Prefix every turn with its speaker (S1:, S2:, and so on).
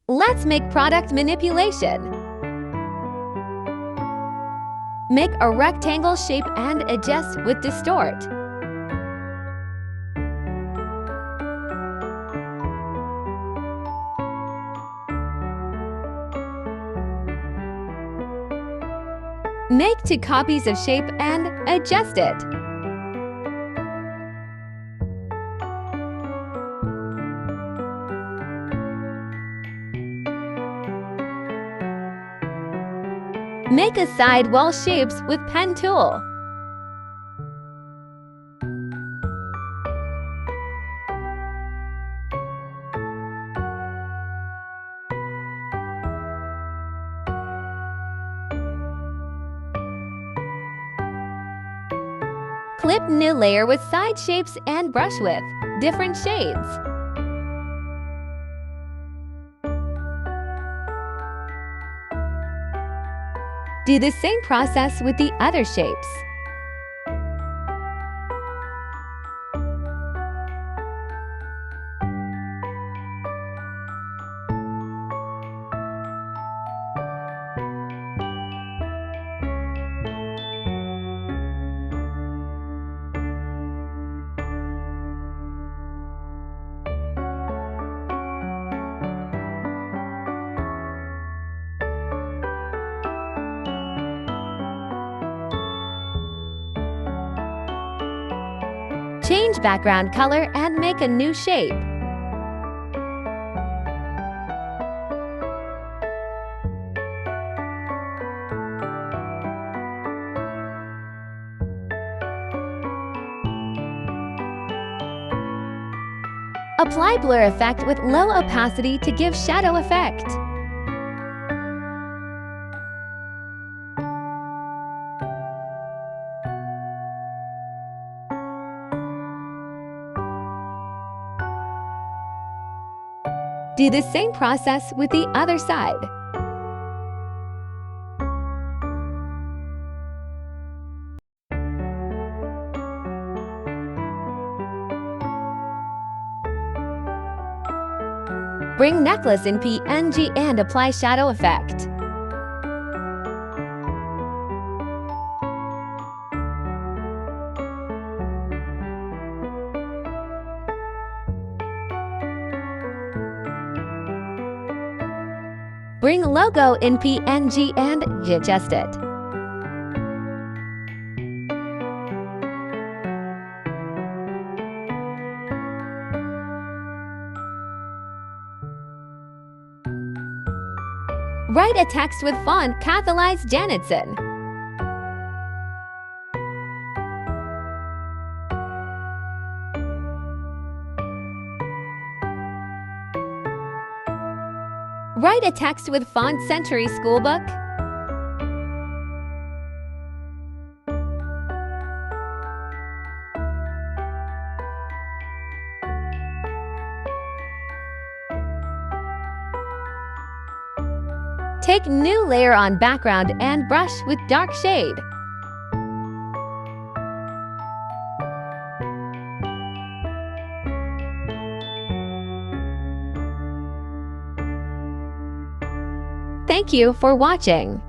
S1: Let's make product manipulation. Make a rectangle shape and adjust with distort. Make 2 copies of shape and adjust it. Make a side wall shapes with pen tool. Clip new layer with side shapes and brush with different shades. Do the same process with the other shapes. Change background color and make a new shape. Apply blur effect with low opacity to give shadow effect. Do the same process with the other side. Bring necklace in PNG and apply shadow effect. Bring logo in PNG and adjust it. Write a text with font capitalized Janetson. Write a text with font Century Schoolbook. Take new layer on background and brush with dark shade. Thank you for watching.